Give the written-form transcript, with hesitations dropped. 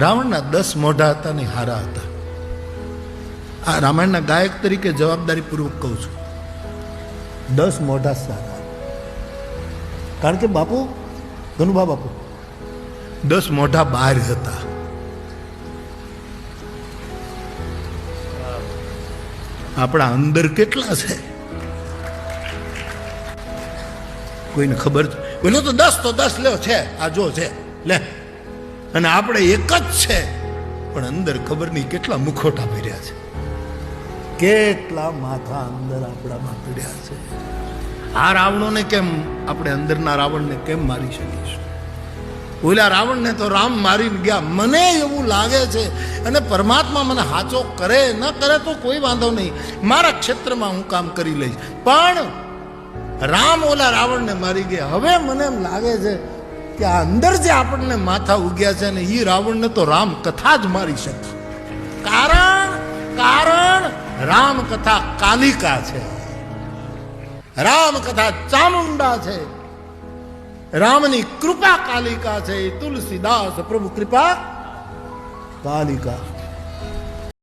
રાવણના 10 મોઢા હતા ને હારા હતા. આ રામાયણના ગાયક તરીકે જવાબદારી પૂર્વક કહું છું, 10 મોઢા સારા. કારણ કે બાપુ ગનુભા બાપુ 10 મોઢા બહાર હતા. આપણા અંદર કેટલા છે કોઈને ખબર? પેલો તો 10 લ્યો છે, આ જો છે લે, અને આપણે એક જ છે, પણ અંદર ખબર નહીં કેટલા મુખોટા પહેર્યા છે, કેટલા માથા અંદર આપણામાં પડ્યા છે. આ રાવણોને કેમ આપણે અંદરના રાવણને કેમ મારી શકીશું? ઓલા રાવણને તો રામ મારીને ગયા. મને એવું લાગે છે, અને પરમાત્મા મને હાચો કરે ન કરે તો કોઈ વાંધો નહીં, મારા ક્ષેત્રમાં હું કામ કરી લઈશ, પણ રામ ઓલા રાવણને મારી ગયા. હવે મને એમ લાગે છે કે આ અંદર જે આપણને માથા ઉગ્યા છે ને એ રાવણને તો રામ કથા જ મારી શકે. કારણ રામ કથા કાલિકા છે, રામ કથા ચામુંડા છે, રામની કૃપા કાલિકા છે. તુલસીદાસ પ્રભુ કૃપા કાલિકા.